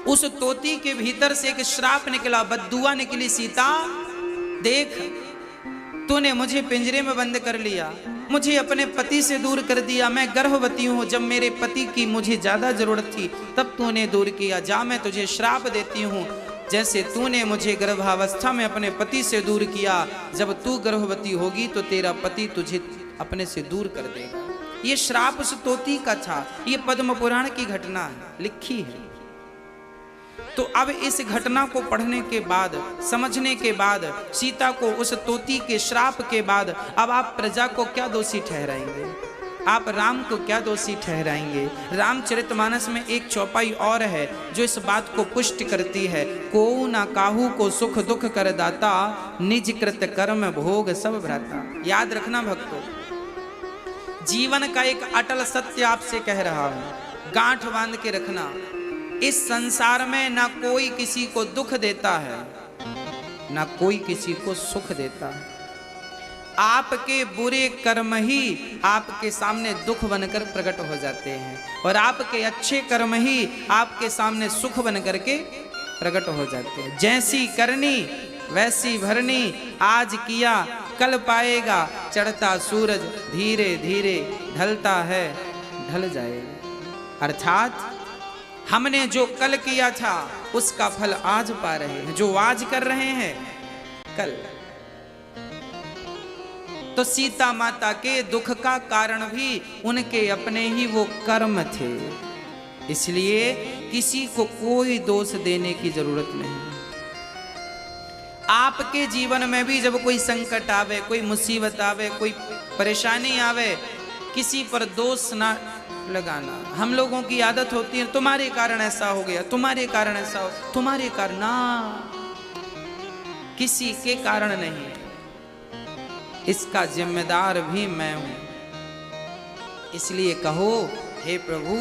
उस तोती के भीतर से एक श्राप निकला, बद्दुआ निकली। सीता देख, तूने मुझे पिंजरे में बंद कर लिया, मुझे अपने पति से दूर कर दिया। मैं गर्भवती हूँ, जब मेरे पति की मुझे ज्यादा जरूरत थी तब तूने दूर किया। जा, मैं तुझे श्राप देती हूँ, जैसे तूने मुझे गर्भावस्था में अपने पति से दूर किया, जब तू गर्भवती होगी तो तेरा पति तुझे अपने से दूर कर देगा। ये श्राप उस तोती का था। ये पद्म पुराण की घटना है, लिखी है। तो अब इस घटना को पढ़ने के बाद, समझने के बाद, सीता को उस तोती के श्राप के बाद, अब आप प्रजा को क्या दोषी ठहराएंगे? आप राम को क्या दोषी ठहराएंगे? रामचरितमानस में एक चौपाई और है जो इस बात को पुष्ट करती है। को ना काहू को सुख दुख कर दाता, निज कृत कर्म भोग सब भ्राता। याद रखना भक्तों, जीवन का एक अटल सत्य आपसे कह रहा हूं, गांठ बांध के रखना। इस संसार में ना कोई किसी को दुख देता है, ना कोई किसी को सुख देता है। आपके बुरे कर्म ही आपके सामने दुख बनकर प्रकट हो जाते हैं, और आपके अच्छे कर्म ही आपके सामने सुख बनकर के प्रकट हो जाते हैं। जैसी करनी वैसी भरनी, आज किया कल पाएगा, चढ़ता सूरज धीरे धीरे ढलता है, ढल जाएगा। अर्थात हमने जो कल किया था उसका फल आज पा रहे हैं, जो आज कर रहे हैं कल। तो सीता माता के दुख का कारण भी उनके अपने ही वो कर्म थे, इसलिए किसी को कोई दोष देने की जरूरत नहीं। आपके जीवन में भी जब कोई संकट आवे, कोई मुसीबत आवे, कोई परेशानी आवे, किसी पर दोष ना लगाना। हम लोगों की आदत होती है, तुम्हारे कारण ऐसा हो गया, तुम्हारे कारण ऐसा हो, तुम्हारे कारण ना, किसी के कारण नहीं, इसका जिम्मेदार भी मैं हूं। इसलिए कहो, हे प्रभु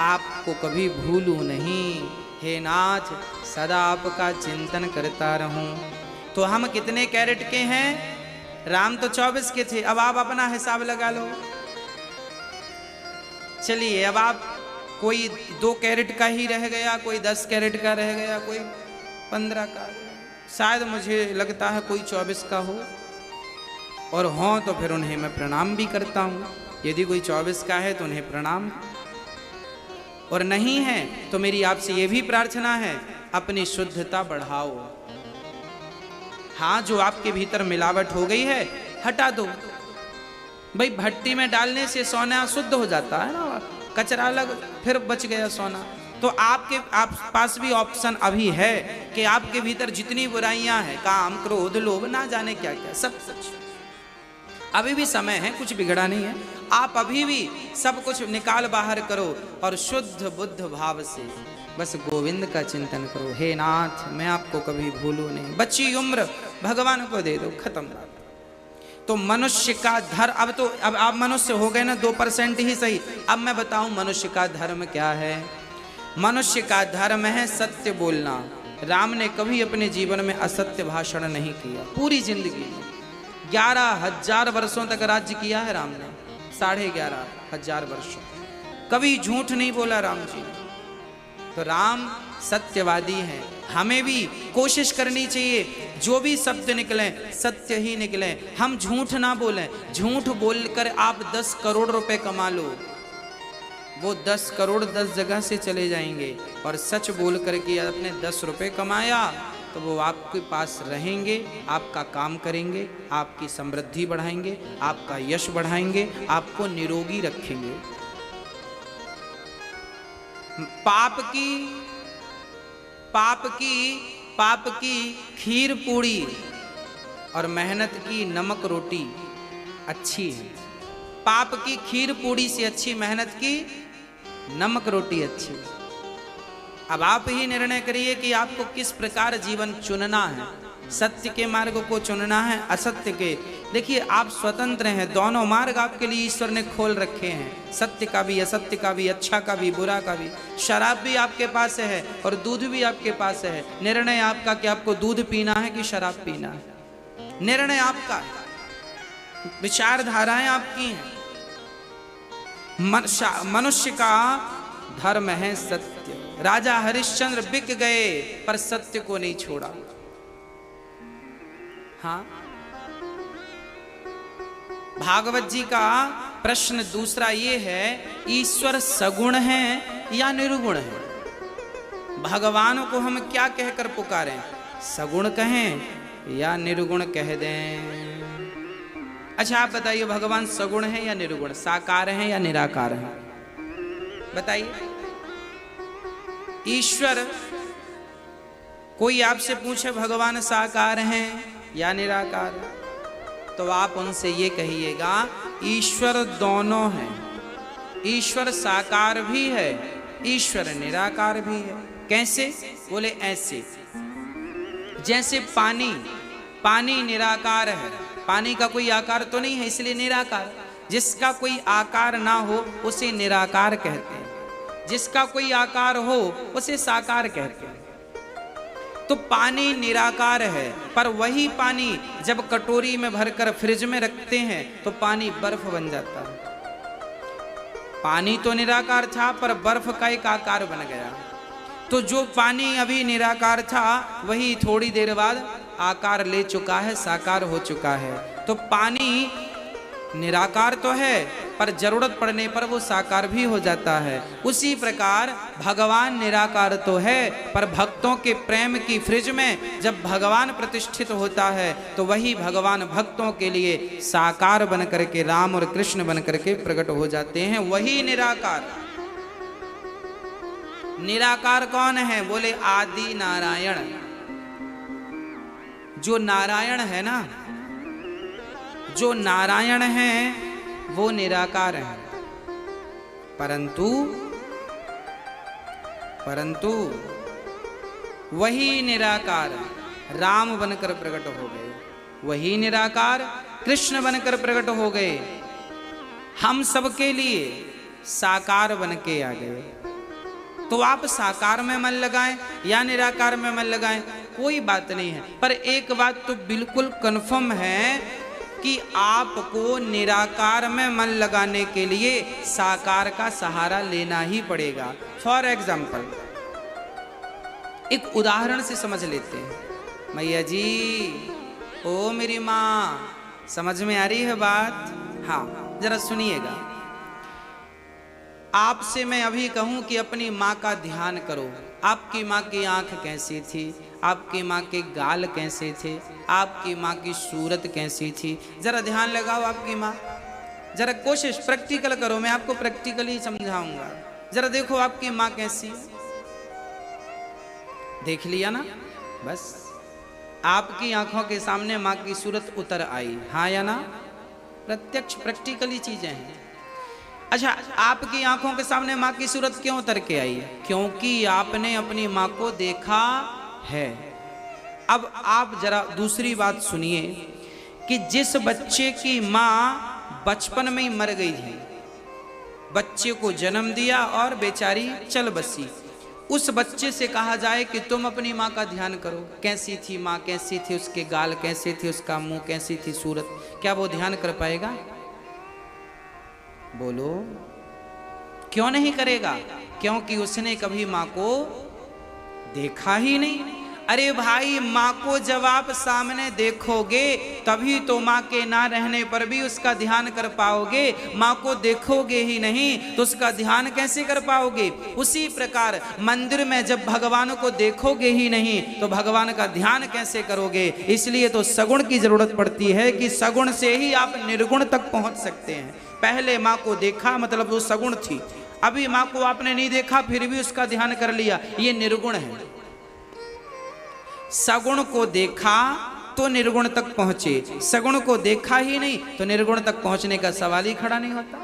आपको कभी भूलूं नहीं, हे नाथ सदा आपका चिंतन करता रहूं। तो हम कितने कैरेट के हैं? राम तो 24 के थे, अब आप अपना हिसाब लगा लो। चलिए, अब आप कोई 2 कैरेट का ही रह गया, कोई 10 कैरेट का रह गया, कोई 15 का, शायद मुझे लगता है कोई 24 का हो, और हो तो फिर उन्हें मैं प्रणाम भी करता हूँ। यदि कोई 24 का है तो उन्हें प्रणाम, और नहीं है तो मेरी आपसे ये भी प्रार्थना है, अपनी शुद्धता बढ़ाओ। हाँ, जो आपके भीतर मिलावट हो गई है हटा दो। भाई भट्टी में डालने से सोना शुद्ध हो जाता है ना, कचरा अलग, फिर बच गया सोना। तो आपके पास भी ऑप्शन अभी है कि आपके भीतर जितनी बुराइयां हैं, काम क्रोध लोभ ना जाने क्या क्या, सब कुछ अभी भी समय है, कुछ बिगड़ा नहीं है। आप अभी भी सब कुछ निकाल बाहर करो और शुद्ध बुद्ध भाव से बस गोविंद का चिंतन करो। हे नाथ मैं आपको कभी भूलूं नहीं, बच्ची उम्र भगवान को दे दो, खत्म। तो मनुष्य का धर्म, अब आप मनुष्य हो गए ना 2% ही सही। अब मैं बताऊं मनुष्य का धर्म क्या है। मनुष्य का धर्म है सत्य बोलना। राम ने कभी अपने जीवन में असत्य भाषण नहीं किया, पूरी जिंदगी में 11,000 वर्षों तक राज्य किया है राम ने, 11,500 वर्षों कभी झूठ नहीं बोला राम जी। तो राम सत्यवादी हैं। हमें भी कोशिश करनी चाहिए जो भी शब्द निकले सत्य ही निकले, हम झूठ ना बोलें। झूठ बोलकर आप 10 करोड़ रुपए कमा लो, वो 10 करोड़ 10 जगह से चले जाएंगे, और सच बोल करके आपने 10 रुपए कमाया तो वो आपके पास रहेंगे, आपका काम करेंगे, आपकी समृद्धि बढ़ाएंगे, आपका यश बढ़ाएंगे, आपको निरोगी रखेंगे। पाप की खीर पूड़ी और मेहनत की नमक रोटी अच्छी है। पाप की खीर पूड़ी से अच्छी मेहनत की नमक रोटी अच्छी है। अब आप ही निर्णय करिए कि आपको किस प्रकार जीवन चुनना है, सत्य के मार्ग को चुनना है, असत्य के। देखिए आप स्वतंत्र हैं, दोनों मार्ग आपके लिए ईश्वर ने खोल रखे हैं, सत्य का भी असत्य का भी, अच्छा का भी बुरा का भी। शराब भी आपके पास है और दूध भी आपके पास है। निर्णय आपका कि आपको दूध पीना है कि शराब पीना है, निर्णय आपका है, विचारधाराएं आपकी हैं। मनुष्य का धर्म है सत्य। राजा हरिश्चंद्र बिक गए पर सत्य को नहीं छोड़ा। हाँ, भागवत जी का प्रश्न दूसरा ये है, ईश्वर सगुण है या निर्गुण है? भगवान को हम क्या कहकर पुकारें, सगुण कहें या निर्गुण कह दें? अच्छा आप बताइए, भगवान सगुण है या निर्गुण, साकार है या निराकार है? बताइए। ईश्वर, कोई आपसे पूछे भगवान साकार हैं या निराकार है, तो आप उनसे ये कहिएगा ईश्वर दोनों हैं। ईश्वर साकार भी है, ईश्वर निराकार भी है। कैसे? बोले ऐसे, जैसे पानी निराकार है, पानी का कोई आकार तो नहीं है इसलिए निराकार। जिसका कोई आकार ना हो उसे निराकार कहते हैं, जिसका कोई आकार हो उसे साकार कहते हैं। तो पानी निराकार है, पर वही पानी जब कटोरी में भरकर फ्रिज में रखते हैं तो पानी बर्फ बन जाता है। पानी तो निराकार था पर बर्फ का एक आकार बन गया। तो जो पानी अभी निराकार था वही थोड़ी देर बाद आकार ले चुका है, साकार हो चुका है। तो पानी निराकार तो है पर जरूरत पड़ने पर वो साकार भी हो जाता है। उसी प्रकार भगवान निराकार तो है पर भक्तों के प्रेम की फ्रिज में जब भगवान प्रतिष्ठित होता है तो वही भगवान भक्तों के लिए साकार बन करके, राम और कृष्ण बन करके प्रकट हो जाते हैं। वही निराकार। निराकार कौन है? बोले आदि नारायण। जो नारायण है ना, जो नारायण है वो निराकार है, परंतु वही निराकार राम बनकर प्रकट हो गए, वही निराकार कृष्ण बनकर प्रकट हो गए, हम सबके लिए साकार बन के आ गए। तो आप साकार में मन लगाएं या निराकार में मन लगाएं, कोई बात नहीं है। पर एक बात तो बिल्कुल कन्फर्म है कि आपको निराकार में मन लगाने के लिए साकार का सहारा लेना ही पड़ेगा। फॉर एग्जाम्पल, एक उदाहरण से समझ लेते हैं। मैया जी, ओ मेरी माँ, समझ में आ रही है बात? हाँ, जरा सुनिएगा। आपसे मैं अभी कहूं कि अपनी माँ का ध्यान करो। आपकी माँ की आंख कैसी थी, आपकी माँ के गाल कैसे थे, आपकी माँ की सूरत कैसी थी, जरा ध्यान लगाओ। आपकी माँ, जरा कोशिश प्रैक्टिकल करो, मैं आपको प्रैक्टिकली समझाऊंगा। जरा देखो आपकी माँ कैसी, देख लिया ना? बस आपकी आंखों के सामने माँ की सूरत उतर आई, हाँ या ना? प्रत्यक्ष प्रैक्टिकली चीजें हैं। अच्छा, आपकी आंखों के सामने माँ की सूरत क्यों उतर के आई है? क्योंकि आपने अपनी माँ को देखा है। अब आप जरा दूसरी बात सुनिए कि जिस बच्चे की माँ बचपन में ही मर गई थी, बच्चे को जन्म दिया और बेचारी चल बसी, उस बच्चे से कहा जाए कि तुम अपनी माँ का ध्यान करो, कैसी थी माँ, कैसी थी, उसके गाल कैसे थे, उसका मुंह कैसी थी, सूरत, क्या वो ध्यान कर पाएगा? बोलो, क्यों नहीं करेगा? क्योंकि उसने कभी माँ को देखा ही नहीं। अरे भाई, माँ को जब आप सामने देखोगे तभी तो माँ के ना रहने पर भी उसका ध्यान कर पाओगे। माँ को देखोगे ही नहीं तो उसका ध्यान कैसे कर पाओगे? उसी प्रकार मंदिर में जब भगवान को देखोगे ही नहीं तो भगवान का ध्यान कैसे करोगे? इसलिए तो सगुण की जरूरत पड़ती है कि सगुण से ही आप निर्गुण तक पहुंच सकते हैं। पहले माँ को देखा मतलब वो सगुण थी, अभी माँ को आपने नहीं देखा फिर भी उसका ध्यान कर लिया, ये निर्गुण है। सगुण को देखा तो निर्गुण तक पहुंचे, सगुण को देखा ही नहीं तो निर्गुण तक पहुंचने का सवाल ही खड़ा नहीं होता।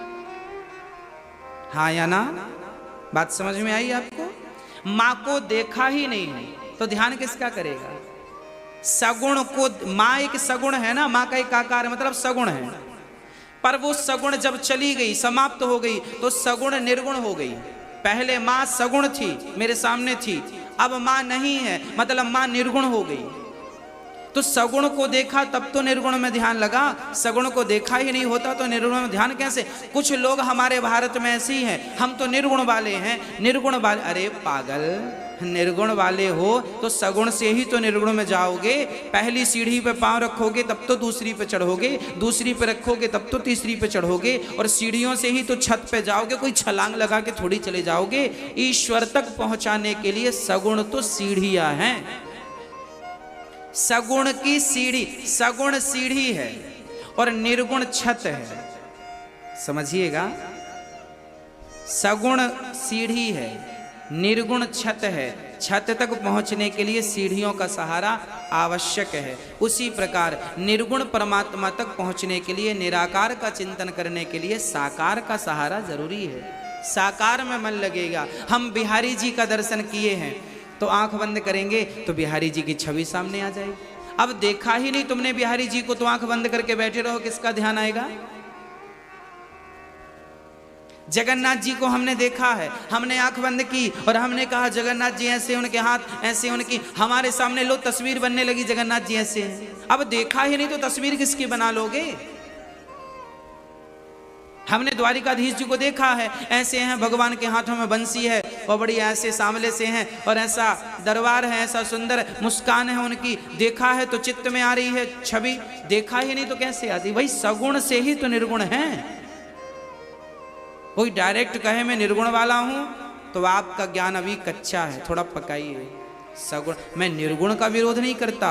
हाँ या ना? बात समझ में आई आपको? माँ को देखा ही नहीं तो ध्यान किसका करेगा? सगुण को, माँ एक सगुण है ना, माँ का एक आकार मतलब सगुण है, पर वो सगुण जब चली गई, समाप्त हो गई तो सगुण निर्गुण हो गई। पहले माँ सगुण थी, मेरे सामने थी, अब माँ नहीं है मतलब माँ निर्गुण हो गई। तो सगुण को देखा तब तो निर्गुण में ध्यान लगा, सगुण को देखा ही नहीं होता तो निर्गुण में ध्यान कैसे? कुछ लोग हमारे भारत में ऐसे ही हैं, हम तो निर्गुण वाले हैं, निर्गुण वाले। अरे पागल, निर्गुण वाले हो तो सगुण से ही तो निर्गुण में जाओगे। पहली सीढ़ी पे पांव रखोगे तब तो दूसरी पे चढ़ोगे, दूसरी पे रखोगे तब तो तीसरी पे चढ़ोगे, और सीढ़ियों से ही तो छत पे जाओगे, कोई छलांग लगा के थोड़ी चले जाओगे। ईश्वर तक पहुंचाने के लिए सगुण तो सीढ़ियां हैं, सगुण की सीढ़ी, सगुण सीढ़ी है और निर्गुण छत है, समझिएगा। सगुण सीढ़ी है, निर्गुण छत है, छत तक पहुंचने के लिए सीढ़ियों का सहारा आवश्यक है। उसी प्रकार निर्गुण परमात्मा तक पहुंचने के लिए, निराकार का चिंतन करने के लिए साकार का सहारा जरूरी है। साकार में मन लगेगा। हम बिहारी जी का दर्शन किए हैं तो आंख बंद करेंगे तो बिहारी जी की छवि सामने आ जाएगी। अब देखा ही नहीं तुमने बिहारी जी को तो आंख बंद करके बैठे रहो, किसका ध्यान आएगा? जगन्नाथ जी को हमने देखा है, हमने आंख बंद की और हमने कहा जगन्नाथ जी ऐसे, उनके हाथ ऐसे, उनकी हमारे सामने लो तस्वीर बनने लगी, जगन्नाथ जी ऐसे हैं। अब देखा ही नहीं तो तस्वीर किसकी बना लोगे? हमने द्वारिकाधीश जी को देखा है, ऐसे हैं, भगवान के हाथों में बंसी है और बड़ी ऐसे सांवले से हैं और ऐसा दरबार है, ऐसा सुंदर मुस्कान है उनकी, देखा है तो चित्त में आ रही है छवि, देखा ही नहीं तो कैसे आती? वही सगुण से ही तो निर्गुण है। कोई डायरेक्ट कहे मैं निर्गुण वाला हूं तो आपका ज्ञान अभी कच्चा है, थोड़ा पकाइए। सगुण, मैं निर्गुण का विरोध नहीं करता,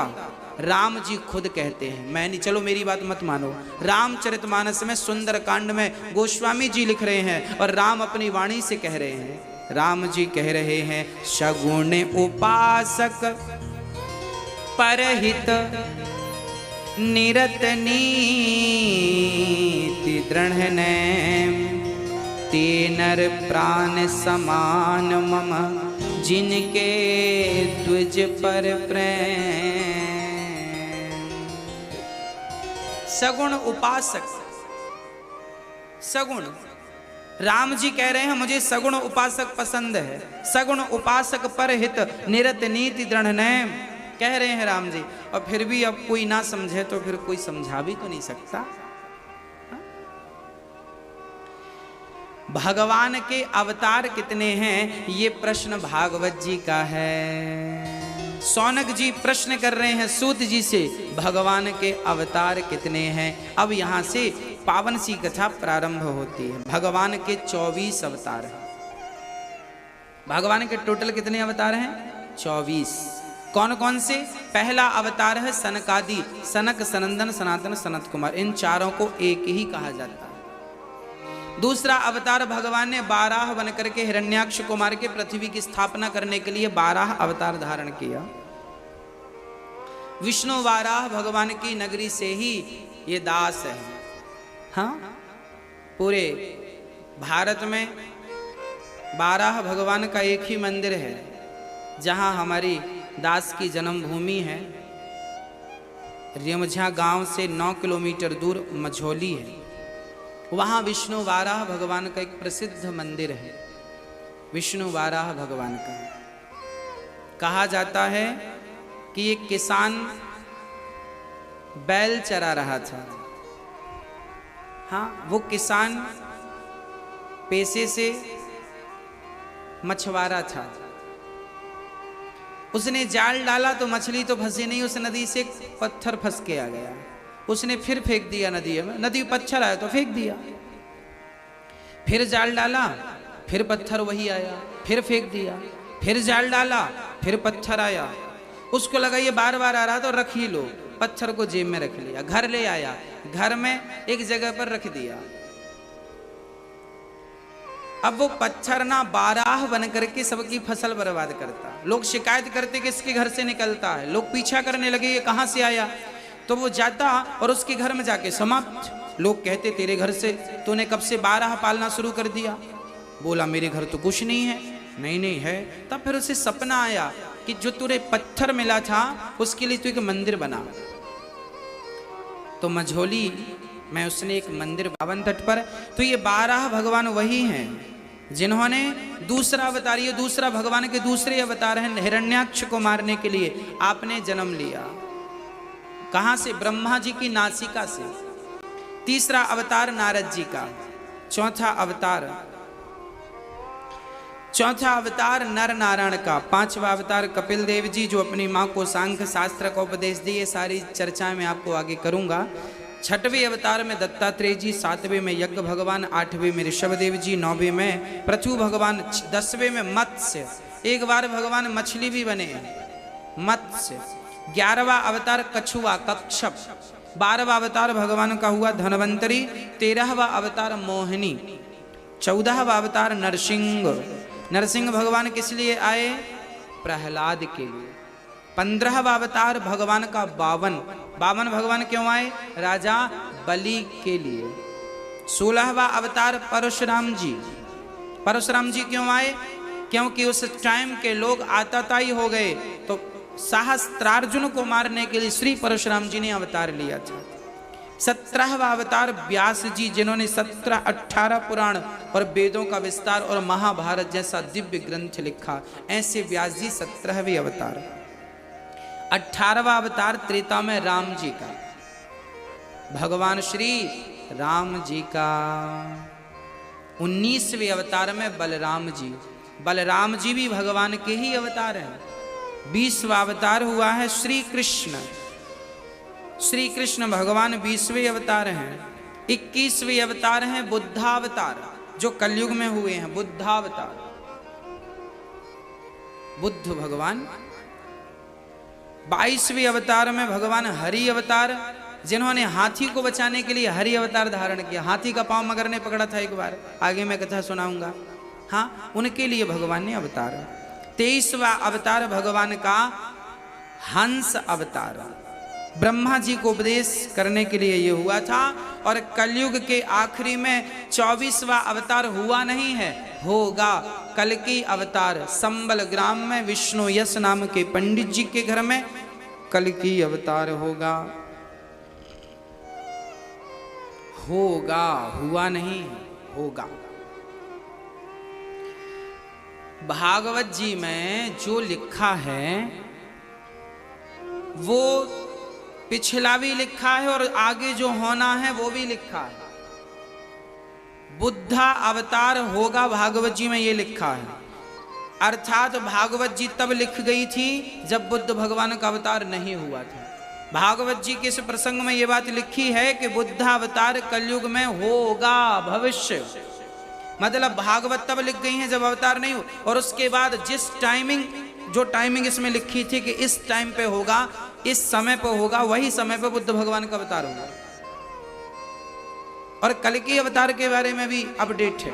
राम जी खुद कहते हैं, मैं नहीं, चलो मेरी बात मत मानो, रामचरितमानस में सुंदर कांड में गोस्वामी जी लिख रहे हैं और राम अपनी वाणी से कह रहे हैं। राम जी कह रहे हैं, सगुण उपासक परहित निरत नीति दृढ़ तेनर प्राण समान मम जिनके द्विज पर प्रेम। सगुण उपासक, सगुण, राम जी कह रहे हैं मुझे सगुण उपासक पसंद है, सगुण उपासक पर हित निरत नीति दृढ़ नैम, कह रहे हैं राम जी। और फिर भी अब कोई ना समझे तो फिर कोई समझा भी तो नहीं सकता। भगवान के अवतार कितने हैं ये प्रश्न भागवत जी का है। सौनक जी प्रश्न कर रहे हैं सूत जी से, भगवान के अवतार कितने हैं? अब यहां से पावन सी कथा प्रारंभ होती है। भगवान के 24 अवतार हैं। भगवान के टोटल कितने अवतार हैं? 24। कौन कौन से? पहला अवतार है सनकादि, सनक, सनंदन, सनातन, सनत कुमार, इन चारों को एक ही कहा जाता है। दूसरा अवतार भगवान ने 12 बन करके हिरण्याक्ष कुमार के पृथ्वी की स्थापना करने के लिए 12 अवतार धारण किया। विष्णु वाराह भगवान की नगरी से ही ये दास है। हाँ, पूरे भारत में 12 भगवान का एक ही मंदिर है जहां हमारी दास की जन्मभूमि है। रेमझा गांव से 9 किलोमीटर दूर मझौली है, वहाँ विष्णु वाराह भगवान का एक प्रसिद्ध मंदिर है। विष्णु वाराह भगवान का कहा जाता है कि एक किसान बैल चरा रहा था। हाँ, वो किसान पेशे से मछुआरा था। उसने जाल डाला तो मछली तो फंसी नहीं, उस नदी से पत्थर फंस के आ गया। उसने फिर फेंक दिया नदी में, नदी पत्थर आया तो फेंक दिया। फिर जाल डाला, फिर पत्थर वही आया, फिर फेंक दिया। फिर जाल डाला, फिर पत्थर आया। उसको लगा ये बार बार आ रहा तो रख ही लो, पत्थर को जेब में रख लिया। घर ले आया, घर में एक जगह पर रख दिया। अब वो पत्थर ना 12 बन करके सबकी फसल बर्बाद करता। लोग शिकायत करते कि इसके घर से निकलता है। लोग पीछा करने लगे ये कहां से आया, तो वो जाता और उसके घर में जाके समाप्त। लोग कहते तेरे घर से तूने कब से 12 पालना शुरू कर दिया? बोला मेरे घर तो कुछ नहीं है। नहीं नहीं है। तब फिर उसे सपना आया कि जो तुझे पत्थर मिला था उसके लिए तू एक मंदिर बना। तो मझौली में उसने एक मंदिर पावन तट पर। तो ये 12 भगवान वही हैं जिन्होंने दूसरा अवतार, ये दूसरा भगवान के दूसरे अवतार हैं, हिरण्याक्ष को मारने के लिए आपने जन्म लिया। कहां से? ब्रह्मा जी की नासिका से। तीसरा अवतार नारद जी का। चौथा अवतार नर नारायण का। पांचवा अवतार कपिल देव जी जो अपनी मां को सांख्य शास्त्र का उपदेश दिए। सारी चर्चा में आपको आगे करूंगा। छठवें अवतार में दत्तात्रेय जी, सातवें में यज्ञ भगवान, आठवें में ऋषभदेव जी, नौवें में पृथु भगवान, 10वें में मत्स्य। एक बार भगवान मछली भी बने, मत्स्य। 11वां अवतार कछुआ, कच्छप। 12वां अवतार भगवान का हुआ धनवंतरी। 13वां अवतार मोहिनी। 14वां अवतार नरसिंह। नरसिंह भगवान किस लिए आए? प्रहलाद के लिए। 15वां अवतार भगवान का बावन भगवान क्यों आए? राजा बलि के लिए। 16वां अवतार परशुराम जी क्यों आए? क्योंकि उस टाइम के लोग आतताई हो गए, तो सहस्त्रार्जुन को मारने के लिए श्री परशुराम जी ने अवतार लिया था। 17वां अवतार व्यास जी, जिन्होंने 17-18 पुराण और वेदों का विस्तार और महाभारत जैसा दिव्य ग्रंथ लिखा। ऐसे व्यास जी 17वें अवतार। 18वां अवतार त्रेता में राम जी का, भगवान श्री राम जी का। 19वें अवतार में बलराम जी भी भगवान के ही अवतार हैं। 20वां अवतार हुआ है श्री कृष्ण भगवान 20वें अवतार हैं। 21वें अवतार हैं बुद्धावतार, जो कलयुग में हुए हैं। बुद्धावतार, बुद्ध भगवान। 22वें अवतार में भगवान हरि अवतार, जिन्होंने हाथी को बचाने के लिए हरि अवतार धारण किया। हाथी का पांव मगर ने पकड़ा था एक बार, आगे मैं कथा सुनाऊंगा। हाँ, उनके लिए भगवान ने अवतार। 23वां अवतार भगवान का हंस अवतार, ब्रह्मा जी को उपदेश करने के लिए ये हुआ था। और कलयुग के आखिरी में 24वां अवतार हुआ नहीं है, होगा। कल्कि अवतार संबल ग्राम में विष्णु यश नाम के पंडित जी के घर में कल्कि अवतार होगा। हुआ नहीं, होगा। भागवत जी में जो लिखा है वो पिछला भी लिखा है और आगे जो होना है वो भी लिखा है। बुद्धा अवतार होगा, भागवत जी में ये लिखा है। अर्थात भागवत जी तब लिख गई थी जब बुद्ध भगवान का अवतार नहीं हुआ था। भागवत जी के इस प्रसंग में ये बात लिखी है कि बुद्ध अवतार कलयुग में होगा, भविष्य। मतलब भागवत तब लिख गई है जब अवतार नहीं हो। और उसके बाद जो टाइमिंग इसमें लिखी थी कि इस टाइम पे होगा, इस समय पे होगा, वही समय पे बुद्ध भगवान का अवतार होगा। और कल्कि अवतार के बारे में भी अपडेट है,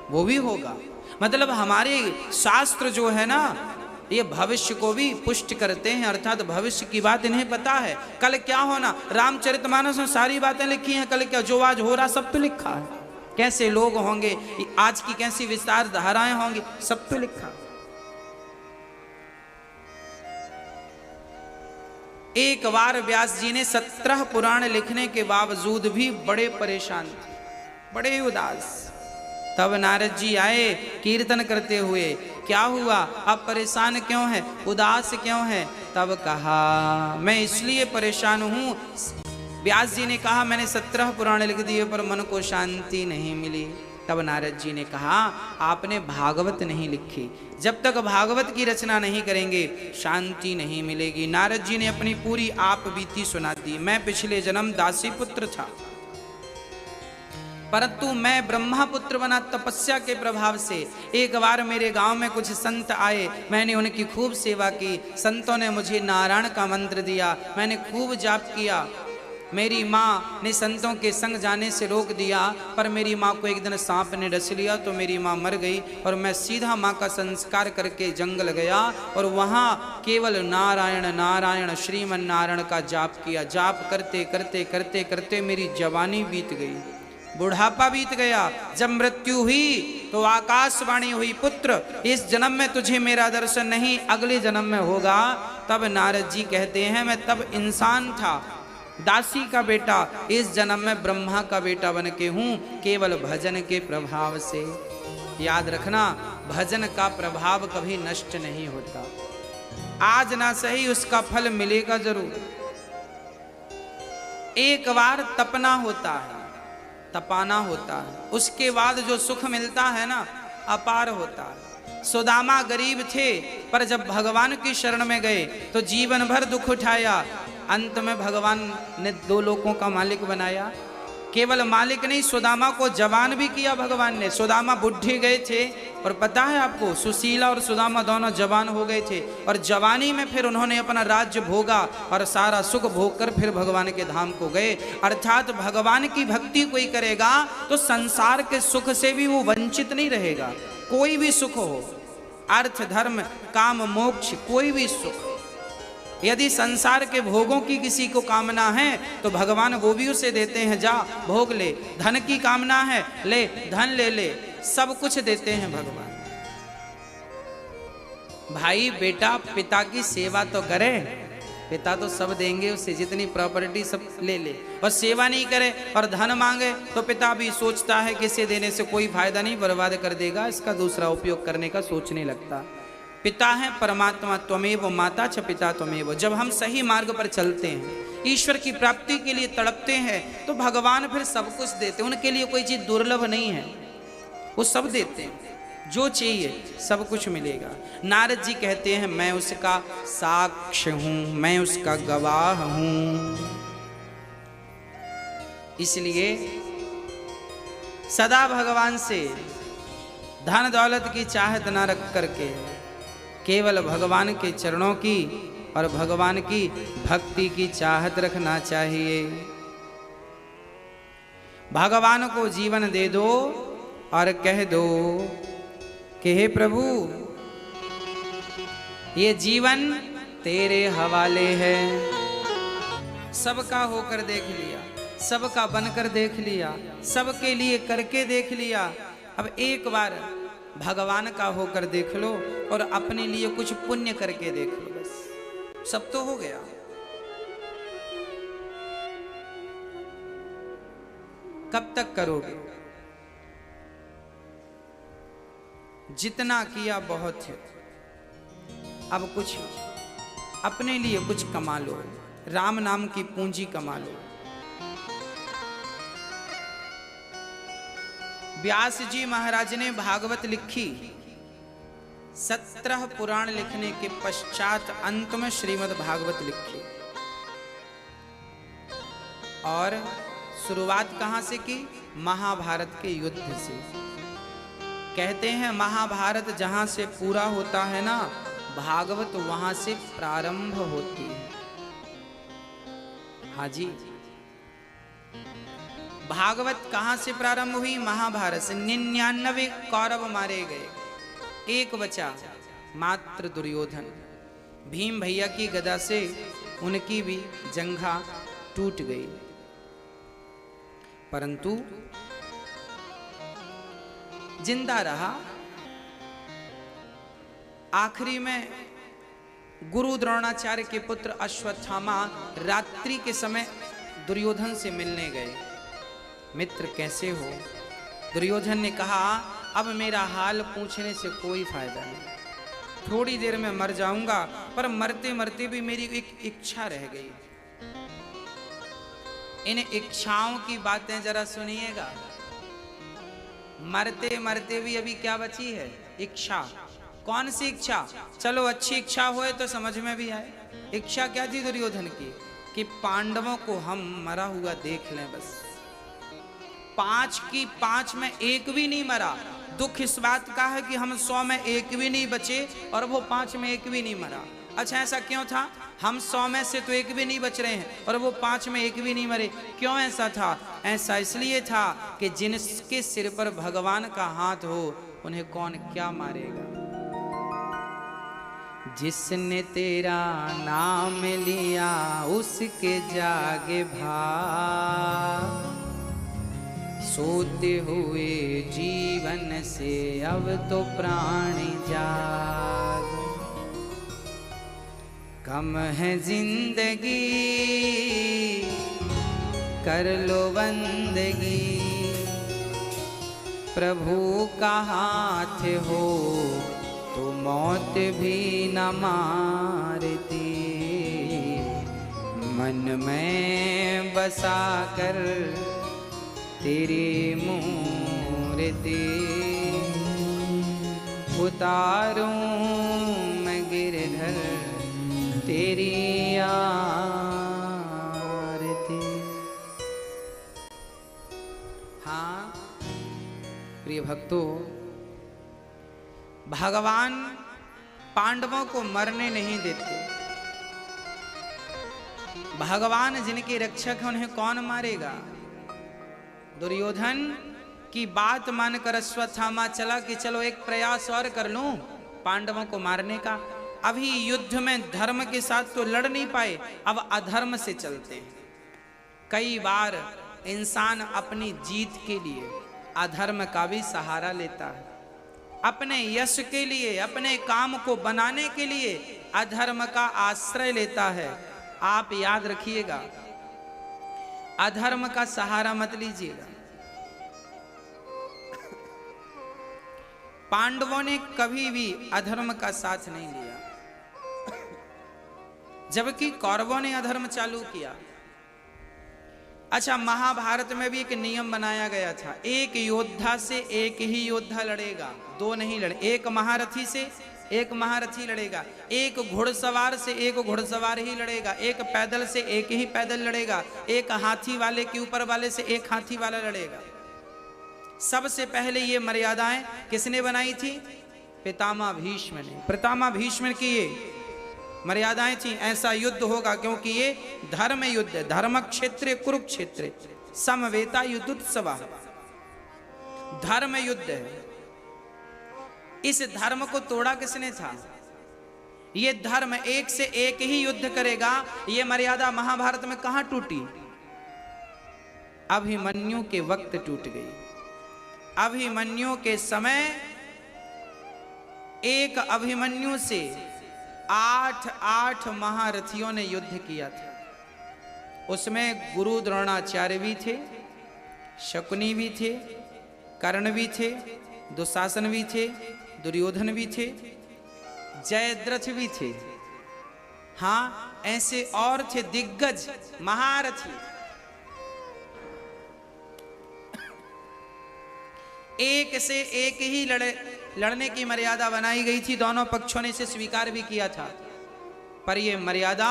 वो भी होगा। मतलब हमारे शास्त्र जो है ना, ये भविष्य को भी पुष्ट करते हैं। अर्थात भविष्य की बात इन्हें पता है, कल क्या होना। रामचरितमानस में सारी बातें लिखी हैं, कल क्या जो आज हो रहा सब तो लिखा है। कैसे लोग होंगे, आज की कैसी विस्तार धाराएं होंगी, सब तो लिखा। एक बार व्यास जी ने 17 पुराण लिखने के बावजूद भी बड़े परेशान थे, बड़े उदास। तब नारद जी आए कीर्तन करते हुए। क्या हुआ, आप परेशान क्यों हैं, उदास क्यों हैं? तब कहा मैं इसलिए परेशान हूं। व्यास जी ने कहा मैंने 17 पुराण लिख दिए पर मन को शांति नहीं मिली। तब नारद जी ने कहा आपने भागवत नहीं लिखी, जब तक भागवत की रचना नहीं करेंगे शांति नहीं मिलेगी। नारद जी ने अपनी पूरी आप बीती सुना दी। मैं पिछले जन्म दासी पुत्र था, परंतु मैं ब्रह्मा पुत्र बना तपस्या के प्रभाव से। एक बार मेरे गांव में कुछ संत आए, मैंने उनकी खूब सेवा की। संतों ने मुझे नारायण का मंत्र दिया, मैंने खूब जाप किया। मेरी माँ ने संतों के संग जाने से रोक दिया, पर मेरी माँ को एक दिन सांप ने डस लिया तो मेरी माँ मर गई। और मैं सीधा माँ का संस्कार करके जंगल गया और वहाँ केवल नारायण नारायण श्रीमन नारायण का जाप किया। जाप करते करते करते करते मेरी जवानी बीत गई, बुढ़ापा बीत गया। जब मृत्यु हुई तो आकाशवाणी हुई, पुत्र इस जन्म में तुझे मेरा दर्शन नहीं, अगले जन्म में होगा। तब नारद जी कहते हैं मैं तब इंसान था, दासी का बेटा, इस जन्म में ब्रह्मा का बेटा बन के हूँ, केवल भजन के प्रभाव से। याद रखना, भजन का प्रभाव कभी नष्ट नहीं होता। आज ना सही उसका फल मिलेगा जरूर। एक बार तपना होता है, तपाना होता है, उसके बाद जो सुख मिलता है ना, अपार होता है। सुदामा गरीब थे, पर जब भगवान की शरण में गए तो जीवन भर दुख उठाया, अंत में भगवान ने 2 लोकों का मालिक बनाया। केवल मालिक नहीं, सुदामा को जवान भी किया भगवान ने। सुदामा बुढ़े गए थे, और पता है आपको, सुशीला और सुदामा दोनों जवान हो गए थे, और जवानी में फिर उन्होंने अपना राज्य भोगा और सारा सुख भोग कर फिर भगवान के धाम को गए। अर्थात भगवान की भक्ति कोई करेगा तो संसार के सुख से भी वो वंचित नहीं रहेगा। कोई भी सुख हो, अर्थ धर्म काम मोक्ष, कोई भी सुख, यदि संसार के भोगों की किसी को कामना है तो भगवान वो भी उसे देते हैं, जा भोग ले। धन की कामना है, ले धन ले ले, सब कुछ देते हैं भगवान। भाई बेटा पिता की सेवा तो करे, पिता तो सब देंगे उसे, जितनी प्रॉपर्टी सब ले ले, और सेवा नहीं करे और धन मांगे तो पिता भी सोचता है कि इसे देने से कोई फायदा नहीं, बर्बाद कर देगा, इसका दूसरा उपयोग करने का सोचने लगता। पिता है परमात्मा, त्वमेव माता च पिता त्वमेव। जब हम सही मार्ग पर चलते हैं, ईश्वर की प्राप्ति के लिए तड़पते हैं, तो भगवान फिर सब कुछ देते हैं। उनके लिए कोई चीज दुर्लभ नहीं है, वो सब देते हैं, जो चाहिए सब कुछ मिलेगा। नारद जी कहते हैं, मैं उसका साक्ष्य हूं, मैं उसका गवाह हूं। इसलिए सदा भगवान से धन दौलत की चाहत ना रख करके केवल भगवान के चरणों की और भगवान की भक्ति की चाहत रखना चाहिए। भगवान को जीवन दे दो और कह दो कि हे प्रभु, ये जीवन तेरे हवाले है। सबका होकर देख लिया, सबका बनकर देख लिया, सबके लिए करके देख लिया। अब एक बार भगवान का होकर देख लो और अपने लिए कुछ पुण्य करके देख लो, बस सब तो हो गया। कब तक करोगे? जितना किया बहुत है, अब कुछ अपने लिए कुछ कमा लो, राम नाम की पूंजी कमा लो। व्यास जी महाराज ने भागवत लिखी, 17 पुराण लिखने के पश्चात अंत में श्रीमद् भागवत लिखी। और शुरुआत कहां से की? महाभारत के युद्ध से। कहते हैं महाभारत जहां से पूरा होता है ना, भागवत वहां से प्रारंभ होती है। हाँ जी, भागवत कहां से प्रारंभ हुई? महाभारत से। 99 कौरव मारे गए, एक बचा मात्र दुर्योधन। भीम भैया की गदा से उनकी भी जंघा टूट गई, परंतु जिंदा रहा। आखिरी में गुरु द्रोणाचार्य के पुत्र अश्वत्थामा रात्रि के समय दुर्योधन से मिलने गए। मित्र कैसे हो? दुर्योधन ने कहा, अब मेरा हाल पूछने से कोई फायदा नहीं, थोड़ी देर में मर जाऊंगा, पर मरते मरते भी मेरी एक इच्छा रह गई। इन इच्छाओं की बातें जरा सुनिएगा। मरते मरते भी अभी क्या बची है? इच्छा। कौन सी इच्छा? चलो अच्छी इच्छा होए तो समझ में भी आए। इच्छा क्या थी दुर्योधन की? कि पांडवों को हम मरा हुआ देख लें बस। 5 की 5 में एक भी नहीं मरा। दुख इस बात का है कि हम 100 में एक भी नहीं बचे और वो 5 में एक भी नहीं मरा। अच्छा, ऐसा क्यों था? हम 100 में से तो एक भी नहीं बच रहे हैं और वो 5 में एक भी नहीं मरे। क्यों ऐसा था? ऐसा इसलिए था कि जिनके सिर पर भगवान का हाथ हो उन्हें कौन क्या मारेगा। जिसने तेरा नाम लिया उसके जागे भाग, सोते हुए जीवन से अब तो प्राण जाग। कम है जिंदगी कर लो बंदगी, प्रभु का हाथ हो तो मौत भी न मारती। मन में बसा कर तेरी मूर्ति उतारूं मैं गिरधर तेरी आरती। हाँ प्रिय भक्तों, भगवान पांडवों को मरने नहीं देते। भगवान जिनके रक्षक हैं उन्हें कौन मारेगा? दुर्योधन की बात मानकर अश्वत्थामा चला कि चलो एक प्रयास और कर लूं पांडवों को मारने का। अभी युद्ध में धर्म के साथ तो लड़ नहीं पाए, अब अधर्म से चलते हैं। कई बार इंसान अपनी जीत के लिए अधर्म का भी सहारा लेता है, अपने यश के लिए, अपने काम को बनाने के लिए अधर्म का आश्रय लेता है। आप याद रखिएगा, अधर्म का सहारा मत लीजिएगा। पांडवों ने कभी भी अधर्म का साथ नहीं लिया, जबकि कौरवों ने अधर्म चालू किया। अच्छा, महाभारत में भी एक नियम बनाया गया था, एक योद्धा से एक ही योद्धा लड़ेगा, दो नहीं लड़े। एक महारथी से एक महारथी लड़ेगा, एक घुड़सवार से एक घुड़सवार ही लड़ेगा, एक पैदल से एक ही पैदल लड़ेगा, एक हाथी वाले के ऊपर वाले से एक हाथी वाला लड़ेगा। सबसे पहले ये मर्यादाएं किसने बनाई थी? पितामह भीष्म ने। पितामह भीष्म की ये मर्यादाएं थी, ऐसा युद्ध होगा, क्योंकि ये धर्म युद्ध है। धर्म क्षेत्र कुरुक्षेत्र समवेता युद्धोत्सव, धर्म युद्ध है। इस धर्म को तोड़ा किसने था? ये धर्म एक से एक ही युद्ध करेगा। ये मर्यादा महाभारत में कहां टूटी? अभिमन्यु के वक्त टूट गई। अभिमन्यु के समय एक अभिमन्यु से 8 महारथियों ने युद्ध किया था। उसमें गुरु द्रोणाचार्य भी थे, शकुनी भी थे, कर्ण भी थे, दुशासन भी थे, दुर्योधन भी थे, जयद्रथ भी थे। हाँ, ऐसे और थे दिग्गज महारथी। एक से एक ही लड़ने की मर्यादा बनाई गई थी। दोनों पक्षों ने इसे स्वीकार भी किया था, पर यह मर्यादा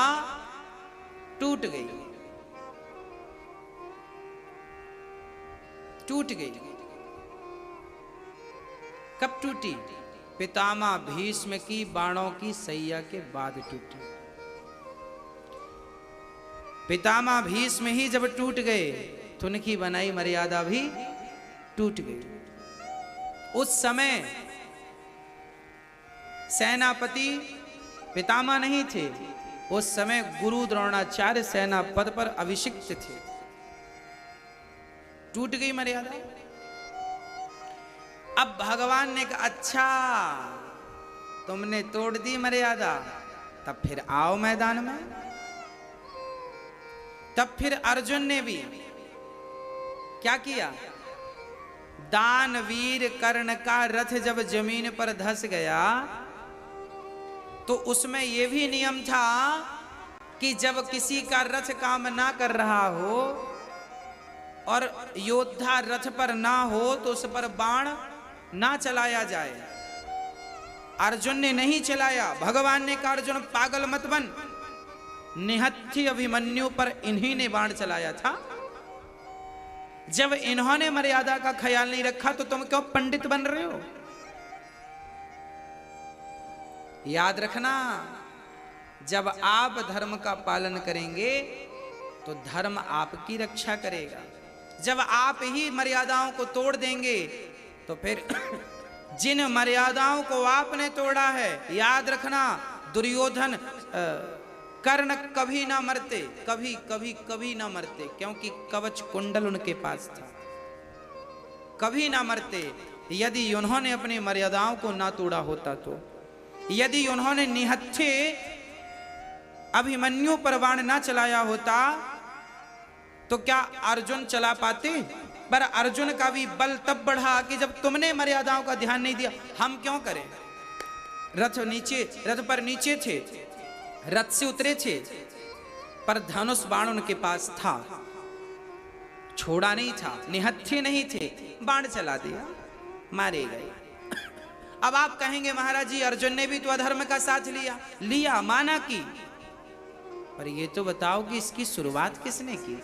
टूट गई। टूट गई। कब टूटी? पितामह भीष्म की बाणों की सैया के बाद टूटी। पितामह भीष्म ही जब टूट गए तो उनकी बनाई मर्यादा भी टूट गई। उस समय सेनापति पितामह नहीं थे, उस समय गुरु द्रोणाचार्य सेना पद पर अभिषिक्त थे। टूट गई मर्यादा। अब भगवान ने कहा, अच्छा तुमने तोड़ दी मर्यादा, तब फिर आओ मैदान में। तब फिर अर्जुन ने भी क्या किया? दानवीर कर्ण का रथ जब जमीन पर धंस गया तो उसमें यह भी नियम था कि जब किसी का रथ काम ना कर रहा हो और योद्धा रथ पर ना हो तो उस पर बाण ना चलाया जाए। अर्जुन ने नहीं चलाया। भगवान ने कहा, अर्जुन पागल मत बन, निहत्थी अभिमन्यु पर इन्हीं ने बाण चलाया था। जब इन्होंने मर्यादा का ख्याल नहीं रखा तो तुम क्यों पंडित बन रहे हो? याद रखना, जब आप धर्म का पालन करेंगे तो धर्म आपकी रक्षा करेगा। जब आप ही मर्यादाओं को तोड़ देंगे तो फिर जिन मर्यादाओं को आपने तोड़ा है, याद रखना, दुर्योधन कर्ण कभी ना मरते, कभी कभी कभी ना मरते, क्योंकि कवच कुंडल उनके पास था। कभी ना मरते यदि उन्होंने अपनी मर्यादाओं को ना तोड़ा होता तो। यदि उन्होंने निहत्थे अभिमन्यु पर बाण ना चलाया होता तो क्या अर्जुन चला पाते? पर अर्जुन का भी बल तब बढ़ा कि जब तुमने मर्यादाओं का ध्यान नहीं दिया, हम क्यों करें? रथ पर नीचे थे, रथ से उतरे थे, पर धनुष बाण उनके पास था, छोड़ा नहीं था, निहत्थे नहीं थे, बाण चला दिया, मारे गए। अब आप कहेंगे महाराज जी अर्जुन ने भी तो अधर्म का साथ लिया, माना की, पर ये तो बताओ कि इसकी शुरुआत किसने की?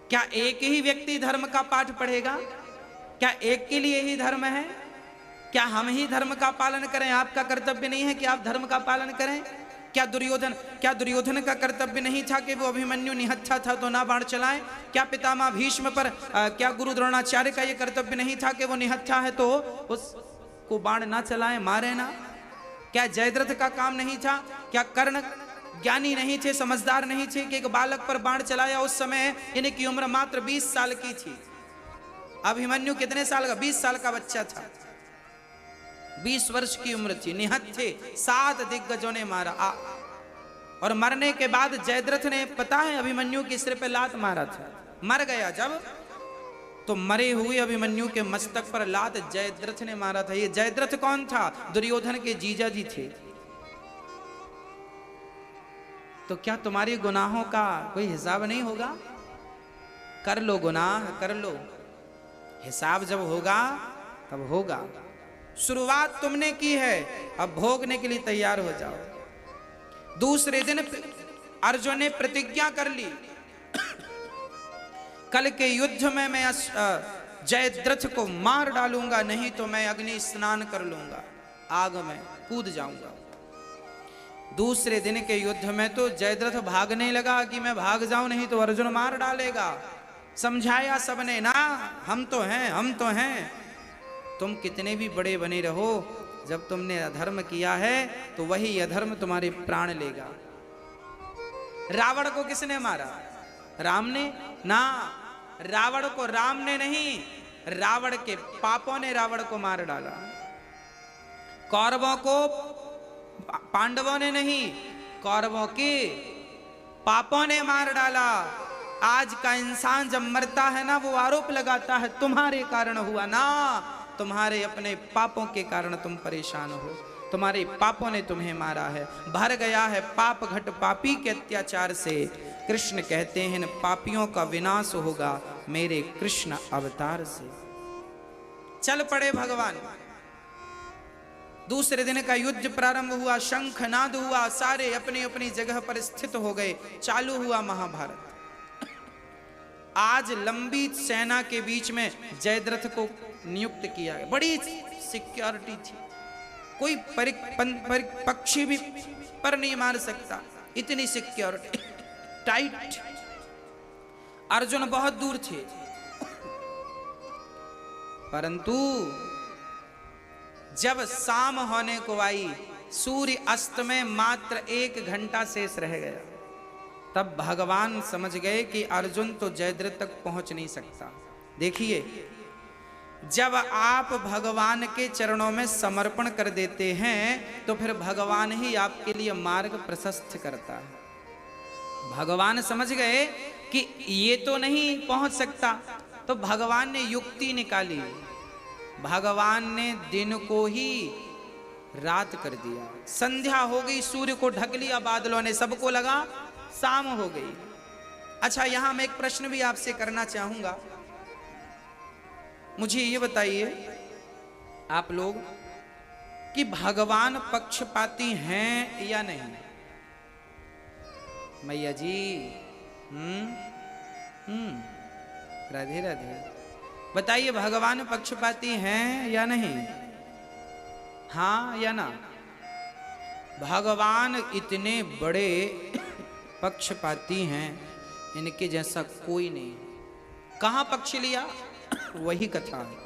क्या एक ही व्यक्ति धर्म का पाठ पढ़ेगा? क्या एक के लिए ही धर्म है? क्या हम ही धर्म का पालन करें? आपका कर्तव्य नहीं है कि आप धर्म का पालन करें? क्या दुर्योधन का कर्तव्य नहीं था कि वो अभिमन्यु निहत्था था तो ना बाण चलाएं? क्या पितामह भीष्म पर क्या गुरु द्रोणाचार्य का ये कर्तव्य नहीं था कि वो निहत्था है तो उसको बाण ना चलाएं, मारे ना? क्या जयद्रथ का काम नहीं था? क्या कर्ण ज्ञानी नहीं थे, समझदार नहीं थे कि एक बालक पर बाण चलाया? उस समय इनकी उम्र मात्र 20 साल की थी। अभिमन्यु कितने साल का? 20 साल का बच्चा था, 20 वर्ष की उम्र थी, निहत्थे 7 दिग्गजों ने मारा। और मरने के बाद जयद्रथ ने, पता है, अभिमन्यु के सिर पे लात मारा था। मर गया जब, तो मरे हुए अभिमन्यु के मस्तक पर लात जयद्रथ ने मारा था। ये जयद्रथ कौन था? दुर्योधन के जीजा जी थे। तो क्या तुम्हारी गुनाहों का कोई हिसाब नहीं होगा? कर लो गुनाह, कर लो, हिसाब जब होगा तब होगा। शुरुआत तुमने की है, अब भोगने के लिए तैयार हो जाओ। दूसरे दिन अर्जुन ने प्रतिज्ञा कर ली, कल के युद्ध में मैं जयद्रथ को मार डालूंगा, नहीं तो मैं अग्नि स्नान कर लूंगा, आग में कूद जाऊंगा। दूसरे दिन के युद्ध में तो जयद्रथ भागने लगा कि मैं भाग जाऊं, नहीं तो अर्जुन मार डालेगा। समझाया सबने, ना हम तो हैं, हम तो हैं। तुम कितने भी बड़े बने रहो, जब तुमने अधर्म किया है तो वही अधर्म तुम्हारे प्राण लेगा। रावण को किसने मारा? राम ने? ना, रावण को राम ने नहीं, रावण के पापों ने रावण को मार डाला। कौरवों को पांडवों ने नहीं, कौरवों के पापों ने मार डाला। आज का इंसान जब मरता है ना, वो आरोप लगाता है तुम्हारे कारण हुआ ना, तुम्हारे अपने पापों के कारण तुम परेशान हो, तुम्हारे पापों ने तुम्हें मारा है। भर गया है पाप घट पापी के अत्याचार से। कृष्ण कहते हैं, इन पापियों का विनाश होगा मेरे कृष्ण अवतार से। चल पड़े भगवान। दूसरे दिन का युद्ध प्रारंभ हुआ, शंखनाद हुआ, सारे अपनी अपनी जगह पर स्थित हो गए। चालू हुआ महाभारत। आज लंबी सेना के बीच में जयद्रथ को नियुक्त किया गया। बड़ी सिक्योरिटी थी, कोई पक्षी भी पर नहीं मार सकता, इतनी सिक्योरिटी टाइट। अर्जुन बहुत दूर थे, परंतु जब शाम होने को आई, सूर्य अस्त में मात्र 1 घंटा शेष रह गया, तब भगवान समझ गए कि अर्जुन तो जयद्रथ तक पहुंच नहीं सकता। देखिए, जब आप भगवान के चरणों में समर्पण कर देते हैं तो फिर भगवान ही आपके लिए मार्ग प्रशस्त करता है। भगवान समझ गए कि ये तो नहीं पहुंच सकता, तो भगवान ने युक्ति निकाली। भगवान ने दिन को ही रात कर दिया, संध्या हो गई, सूर्य को ढक लिया बादलों ने, सबको लगा शाम हो गई। अच्छा, यहां मैं एक प्रश्न भी आपसे करना चाहूंगा। मुझे ये बताइए आप लोग कि भगवान पक्षपाती हैं या नहीं? मैया जी, राधे राधे, बताइए भगवान पक्षपाती हैं या नहीं? हाँ या ना? भगवान इतने बड़े पक्षपाती हैं, इनके जैसा कोई नहीं। कहां पक्ष लिया? वही कथा है।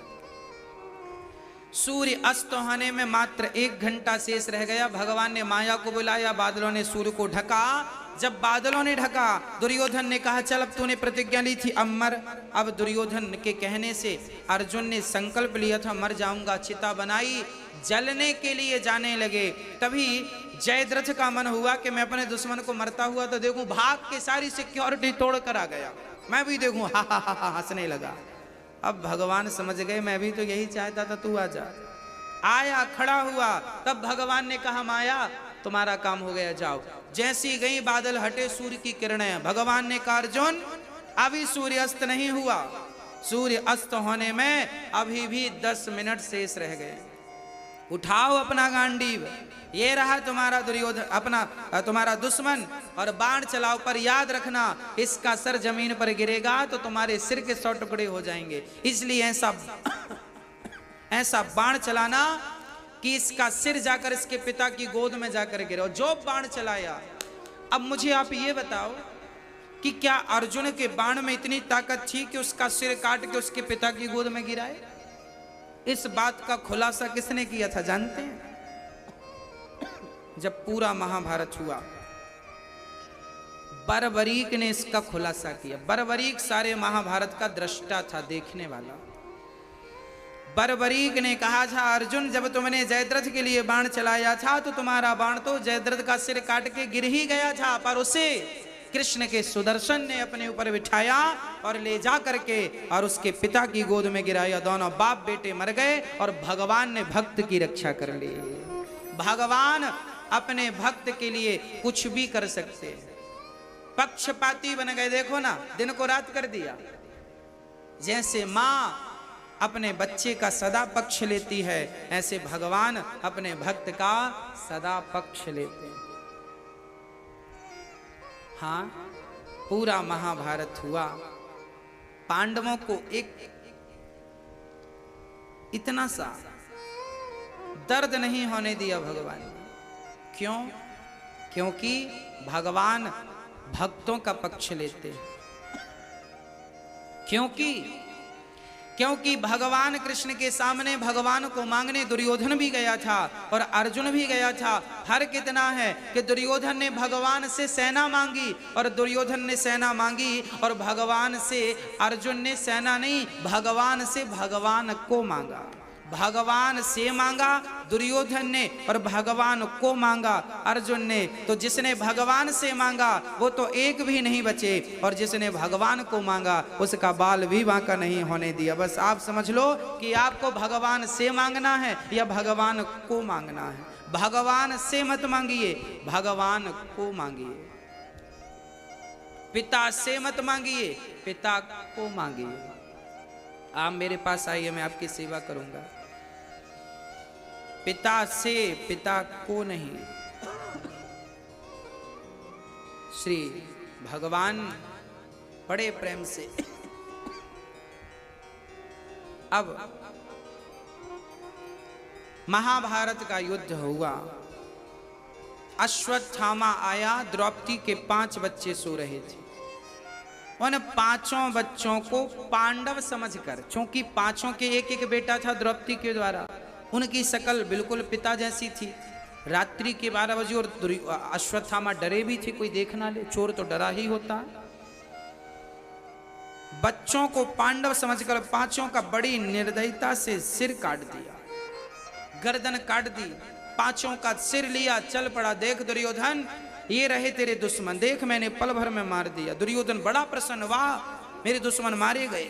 सूर्य अस्त होने में मात्र 1 घंटा शेष रह गया। भगवान ने माया को बुलाया, बादलों ने सूर्य को ढका। जब बादलों ने ढका, दुर्योधन ने कहा, चल अब तूने प्रतिज्ञा ली थी अब मर। अब दुर्योधन के कहने से अर्जुन ने संकल्प लिया था मर जाऊंगा, चिता बनाई, जलने के लिए जाने लगे। तभी जयद्रथ का मन हुआ कि मैं अपने दुश्मन को मरता हुआ तो देखूं, भाग के सारी सिक्योरिटी तोड़ कर आ गया, मैं भी देखूं। हा हा हा हंसने लगा। अब भगवान समझ गए मैं भी तो यही चाहता था, तू आ जा। आया, खड़ा हुआ, तब भगवान ने कहा, माया तुम्हारा काम हो गया, जाओ। जैसी गई बादल हटे सूर्य की किरणें, भगवान ने कहा अर्जुन अभी सूर्य अस्त नहीं हुआ, सूर्य अस्त होने में अभी भी 10 मिनट शेष रह गए। उठाओ अपना गांडीव, ये रहा तुम्हारा दुर्योधन, अपना तुम्हारा दुश्मन, और बाण चलाओ, पर याद रखना इसका सर जमीन पर गिरेगा तो तुम्हारे सिर के 100 टुकड़े हो जाएंगे। इसलिए ऐसा बाण चलाना कि इसका सिर जाकर इसके पिता की गोद में जाकर गिरे। और जो बाण चलाया, अब मुझे आप ये बताओ कि क्या अर्जुन के बाण में इतनी ताकत थी कि उसका सिर काट के उसके पिता की गोद में गिराए? इस बात का खुलासा किसने किया था जानते हैं? जब पूरा महाभारत हुआ, बर्बरीक ने इसका खुलासा किया। बर्बरीक सारे महाभारत का दृष्टा था, देखने वाला। बर्बरीक ने कहा था अर्जुन जब तुमने जयद्रथ के लिए बाण चलाया था तो तुम्हारा बाण तो जयद्रथ का सिर काट के गिर ही गया था, पर उसे कृष्ण के सुदर्शन ने अपने ऊपर बिठाया और ले जा करके और उसके पिता की गोद में गिराया। दोनों बाप बेटे मर गए और भगवान ने भक्त की रक्षा कर ली। भगवान अपने भक्त के लिए कुछ भी कर सकते हैं। पक्षपाती बन गए, देखो ना, दिन को रात कर दिया। जैसे माँ अपने बच्चे का सदा पक्ष लेती है, ऐसे भगवान अपने भक्त का सदा पक्ष लेते हैं। हाँ, पूरा महाभारत हुआ, पांडवों को एक इतना सा दर्द नहीं होने दिया भगवान ने। क्यों? क्योंकि भगवान भक्तों का पक्ष लेते हैं। क्योंकि भगवान कृष्ण के सामने भगवान को मांगने दुर्योधन भी गया था और अर्जुन भी गया था। फर्क इतना है कि दुर्योधन ने भगवान से सेना मांगी और दुर्योधन ने सेना मांगी, और भगवान से अर्जुन ने सेना नहीं, भगवान से भगवान को मांगा। भगवान से मांगा दुर्योधन ने और भगवान को मांगा अर्जुन ने। तो जिसने भगवान से मांगा वो तो एक भी नहीं बचे, और जिसने भगवान को मांगा उसका बाल भी बांका नहीं होने दिया। बस आप समझ लो कि आपको भगवान से मांगना है या भगवान को मांगना है। भगवान से मत मांगिए, भगवान को मांगिए। पिता से मत मांगिए, पिता को मांगिए। आप मेरे पास आइए, मैं आपकी सेवा करूंगा। पिता से, पिता को नहीं। श्री भगवान बड़े प्रेम से अब महाभारत का युद्ध हुआ। अश्वत्थामा आया, द्रौपदी के 5 बच्चे सो रहे थे। उन 5 बच्चों को पांडव समझकर, क्योंकि 5 के एक एक बेटा था द्रौपदी के द्वारा, उनकी शकल बिल्कुल पिता जैसी थी। रात्रि के 12 बजे और अश्वत्थामा डरे भी थे, कोई देख ना ले, चोर तो डरा ही होता। बच्चों को पांडव समझकर 5 का बड़ी निर्दयता से सिर काट दिया, गर्दन काट दी, 5 का सिर लिया, चल पड़ा। देख दुर्योधन, ये रहे तेरे दुश्मन, देख मैंने पल भर में मार दिया। दुर्योधन बड़ा प्रसन्न, वाह मेरे दुश्मन मारे गए।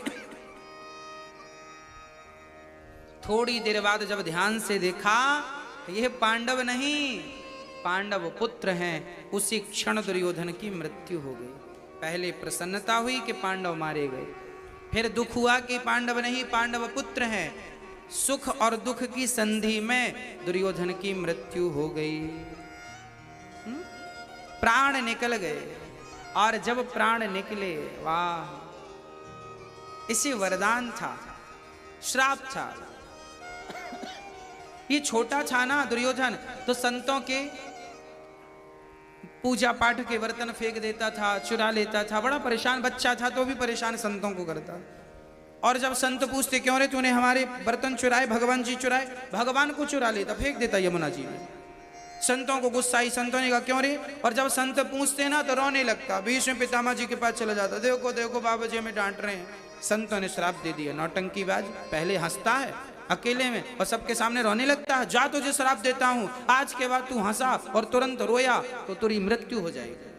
थोड़ी देर बाद जब ध्यान से देखा यह पांडव नहीं, पांडव पुत्र हैं, उसी क्षण दुर्योधन की मृत्यु हो गई। पहले प्रसन्नता हुई कि पांडव मारे गए, फिर दुख हुआ कि पांडव नहीं, पांडव पुत्र हैं। सुख और दुख की संधि में दुर्योधन की मृत्यु हो गई, प्राण निकल गए। और जब प्राण निकले, वाह, इसे वरदान था, श्राप था। ये छोटा था ना दुर्योधन, तो संतों के पूजा पाठ के बर्तन फेंक देता था, चुरा लेता था, बड़ा परेशान बच्चा था तो भी परेशान संतों को करता। और जब संत पूछते क्यों रे तूने हमारे बर्तन चुराए, भगवान जी चुराए, भगवान को चुरा लेता, फेंक देता यमुना जी में। संतों को गुस्सा आई, संतों ने कहा क्यों रे, और जब संत पूछते ना तो रोने लगता, बीच में पितामह जी के पास चला जाता, देखो देखो बाबा जी हमें डांट रहे हैं। संतों ने श्राप दे दिया, नौटंकीबाज, पहले हंसता है अकेले में और सबके सामने रोने लगता है, जा तुझे श्राप देता हूं, आज के बाद तू हंसा और तुरंत रोया तो तेरी मृत्यु हो जाएगी।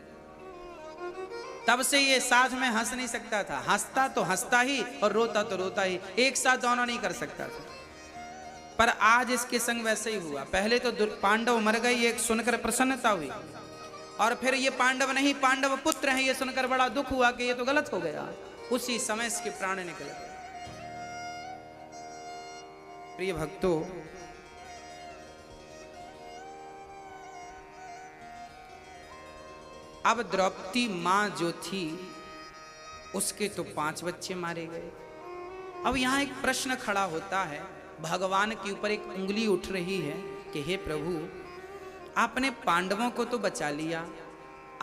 तब से ये साथ में हंस नहीं सकता था, हंसता तो हंसता ही और रोता तो रोता ही, एक साथ दोनों नहीं कर सकता था। पर आज इसके संग वैसे ही हुआ। पहले तो पांडव मर गए, ये सुनकर प्रसन्नता हुई, और फिर ये पांडव नहीं पांडव पुत्र हैं ये सुनकर बड़ा दुख हुआ कि ये तो गलत हो गया। उसी समय इसके प्राण निकल गए। प्रिय भक्तों, अब द्रौपदी मां जो थी उसके तो 5 बच्चे मारे गए। अब यहां एक प्रश्न खड़ा होता है, भगवान के ऊपर एक उंगली उठ रही है कि हे प्रभु, आपने पांडवों को तो बचा लिया,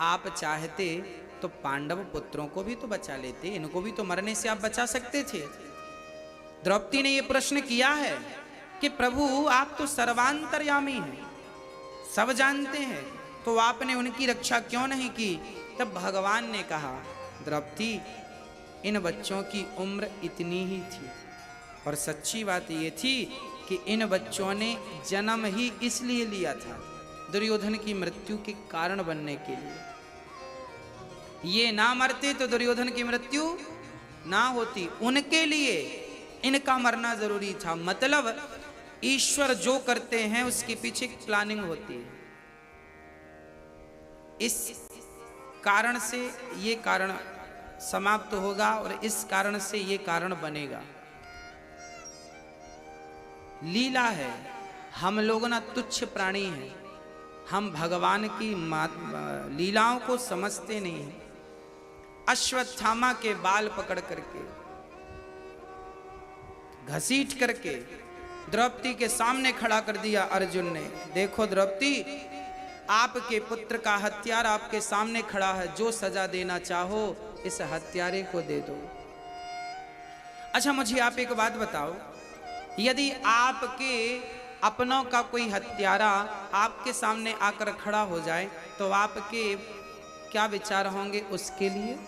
आप चाहते तो पांडव पुत्रों को भी तो बचा लेते, इनको भी तो मरने से आप बचा सकते थे। द्रौपदी ने यह प्रश्न किया है कि प्रभु आप तो सर्वांतर्यामी हैं, सब जानते हैं, तो आपने उनकी रक्षा क्यों नहीं की? तब भगवान ने कहा, द्रौपदी इन बच्चों की उम्र इतनी ही थी, और सच्ची बात ये थी कि इन बच्चों ने जन्म ही इसलिए लिया था दुर्योधन की मृत्यु के कारण बनने के लिए। ये ना मरते तो दुर्योधन की मृत्यु ना होती, उनके लिए इनका मरना जरूरी था। मतलब ईश्वर जो करते हैं उसके पीछे प्लानिंग होती है। इस कारण से ये कारण समाप्त होगा और इस कारण से ये कारण बनेगा। लीला है। हम लोग ना तुच्छ प्राणी हैं, हम भगवान की लीलाओं को समझते नहीं हैं। अश्वत्थामा के बाल पकड़ करके घसीट करके द्रौपदी के सामने खड़ा कर दिया अर्जुन ने। देखो द्रौपदी, आपके पुत्र का हत्यारा आपके सामने खड़ा है, जो सजा देना चाहो इस हत्यारे को दे दो। अच्छा मुझे आप एक बात बताओ, यदि आपके अपनों का कोई हत्यारा आपके सामने आकर खड़ा हो जाए तो आपके क्या विचार होंगे उसके लिए?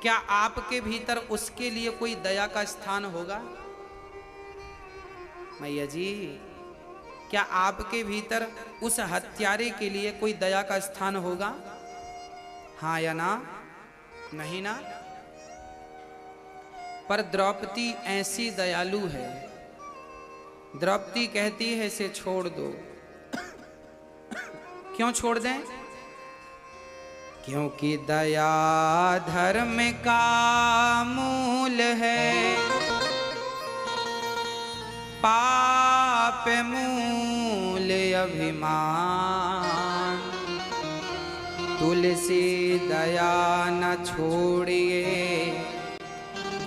क्या आपके भीतर उसके लिए कोई दया का स्थान होगा? मैया जी, क्या आपके भीतर उस हत्यारे के लिए कोई दया का स्थान होगा? हाँ या ना? नहीं ना? पर द्रौपदी ऐसी दयालु है, द्रौपदी कहती है इसे छोड़ दो। क्यों छोड़ दें? क्योंकि दया धर्म का मूल है, पाप मूल अभिमान। तुलसी दया न छोड़िए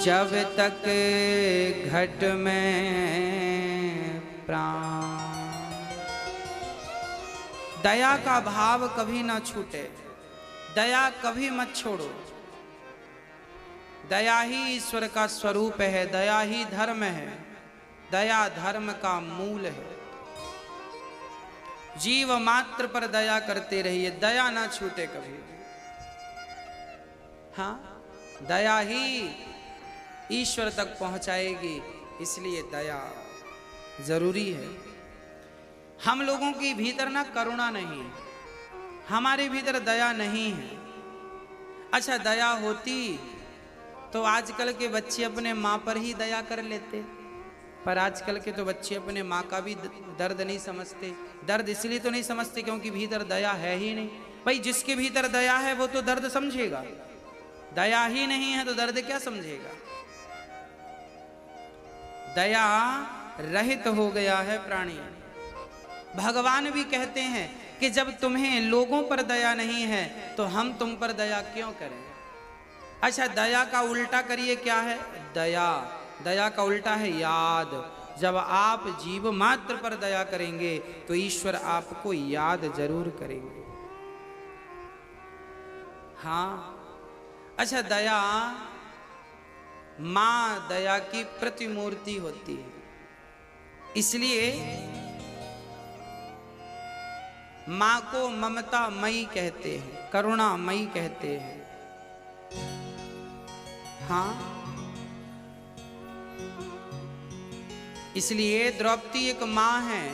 जब तक घट में प्राण। दया का भाव कभी ना छूटे, दया कभी मत छोड़ो। दया ही ईश्वर का स्वरूप है, दया ही धर्म है, दया धर्म का मूल है। जीव मात्र पर दया करते रहिए, दया ना छूटे कभी। हाँ, दया ही ईश्वर तक पहुंचाएगी, इसलिए दया जरूरी है। हम लोगों के भीतर ना करुणा नहीं है, हमारे भीतर दया नहीं है। अच्छा दया होती तो आजकल के बच्चे अपने माँ पर ही दया कर लेते, पर आजकल के तो बच्चे अपने माँ का भी दर्द नहीं समझते। दर्द इसलिए तो नहीं समझते क्योंकि भीतर दया है ही नहीं। भाई जिसके भीतर दया है वो तो दर्द समझेगा, दया ही नहीं है तो दर्द क्या समझेगा? दया रहित हो गया है प्राणी। भगवान भी कहते हैं कि जब तुम्हें लोगों पर दया नहीं है तो हम तुम पर दया क्यों करें? अच्छा दया का उल्टा करिए, क्या है? दया का उल्टा है याद। जब आप जीव मात्र पर दया करेंगे तो ईश्वर आपको याद जरूर करेंगे। हाँ, अच्छा दया मां दया की प्रतिमूर्ति होती है, इसलिए मां को ममता मई कहते हैं, करुणा मई कहते हैं। हाँ, इसलिए द्रौपदी एक मां है,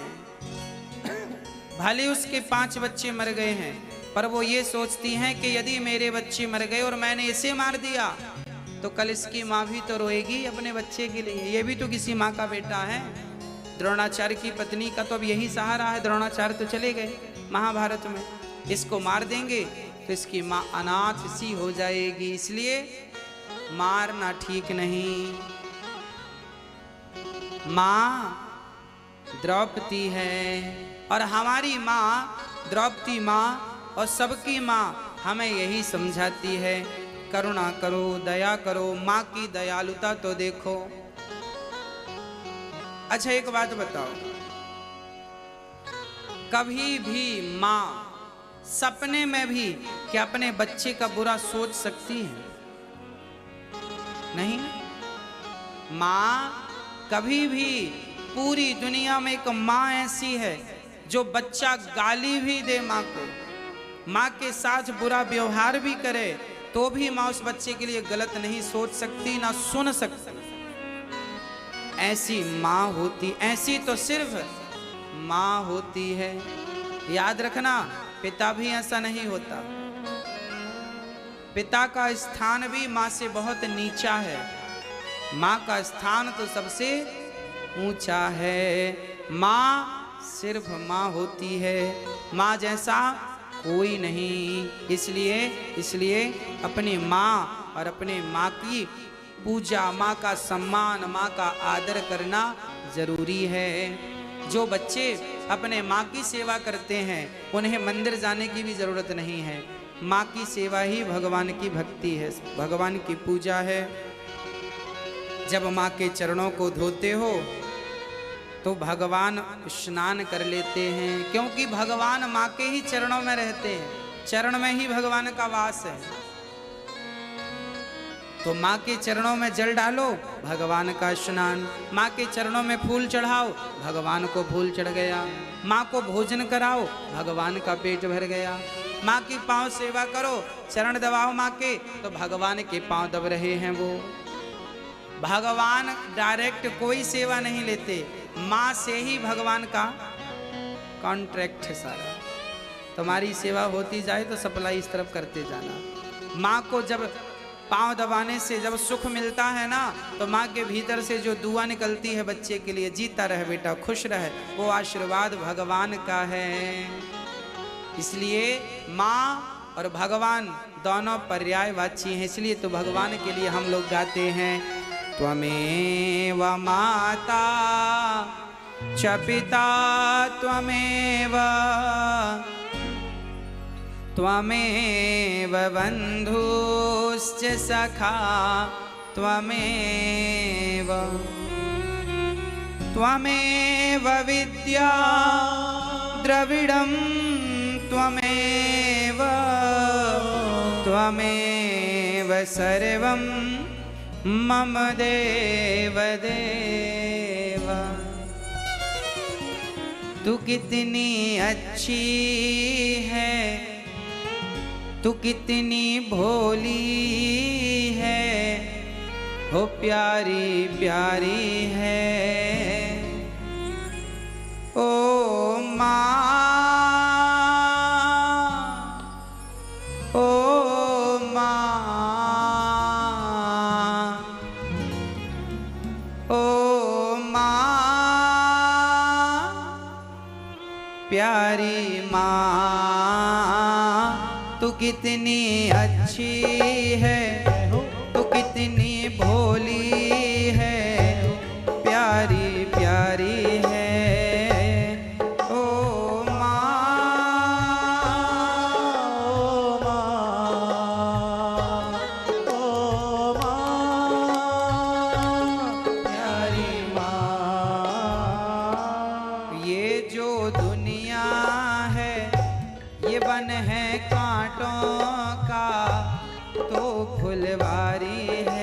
भले उसके 5 बच्चे मर गए हैं पर वो ये सोचती हैं कि यदि मेरे बच्चे मर गए और मैंने इसे मार दिया तो कल इसकी माँ भी तो रोएगी अपने बच्चे के लिए, ये भी तो किसी माँ का बेटा है। द्रोणाचार्य की पत्नी का तो अब यही सहारा है, द्रोणाचार्य तो चले गए महाभारत में, इसको मार देंगे तो इसकी माँ अनाथ सी हो जाएगी, इसलिए मारना ठीक नहीं। माँ द्रौपदी है और हमारी माँ द्रौपदी माँ और सबकी माँ हमें यही समझाती है, करुणा करो, दया करो, माँ की दयालुता तो देखो। अच्छा एक बात बताओ, कभी भी माँ सपने में भी क्या अपने बच्चे का बुरा सोच सकती है? नहीं। माँ कभी भी, पूरी दुनिया में एक माँ ऐसी है जो बच्चा गाली भी दे माँ को, माँ के साथ बुरा व्यवहार भी करे, तो भी माँ उस बच्चे के लिए गलत नहीं सोच सकती, ना सुन सकती। ऐसी माँ होती, ऐसी तो सिर्फ माँ होती है। याद रखना, पिता भी ऐसा नहीं होता। पिता का स्थान भी माँ से बहुत नीचा है, माँ का स्थान तो सबसे ऊंचा है। माँ सिर्फ माँ होती है, माँ जैसा कोई नहीं। इसलिए अपनी माँ और अपने माँ की पूजा, माँ का सम्मान, माँ का आदर करना जरूरी है। जो बच्चे अपने माँ की सेवा करते हैं उन्हें मंदिर जाने की भी जरूरत नहीं है। माँ की सेवा ही भगवान की भक्ति है, भगवान की पूजा है। जब माँ के चरणों को धोते हो तो भगवान स्नान कर लेते हैं, क्योंकि भगवान माँ के ही चरणों में रहते हैं, चरण में ही भगवान का वास है। तो माँ के चरणों में जल डालो, भगवान का स्नान। माँ के चरणों में फूल चढ़ाओ, भगवान को फूल चढ़ गया। माँ को भोजन कराओ, भगवान का पेट भर गया। माँ की पांव सेवा करो, चरण दबाओ माँ के, तो भगवान के पांव दब रहे हैं वो। भगवान डायरेक्ट कोई सेवा नहीं लेते, माँ से ही भगवान का कॉन्ट्रैक्ट है सारा। तुम्हारी सेवा होती जाए तो सप्लाई इस तरफ करते जाना। माँ को जब पांव दबाने से जब सुख मिलता है ना, तो माँ के भीतर से जो दुआ निकलती है बच्चे के लिए, जीता रहे बेटा, खुश रहे, वो आशीर्वाद भगवान का है। इसलिए माँ और भगवान दोनों पर्यायवाची हैं। इसलिए तो भगवान के लिए हम लोग गाते हैं, त्वमेव माता च पिता त्वमेव, त्वमेव बन्धुश्च सखा त्वमेव, त्वमेव विद्या द्रविडं त्वमेव, त्वमेव सर्वं मम देव देव। तू कितनी अच्छी है, तू कितनी भोली है, हो प्यारी प्यारी है ओ माँ, ओ माँ, ओ माँ, प्यारी माँ, तू कितनी अच्छी है, तू कितनी भोली है, प्यारी प्यारी है ओ माँ, ओ माँ, प्यारी माँ। ये जो दुनिया है ये वन है कांटों का, तो फुलवारी है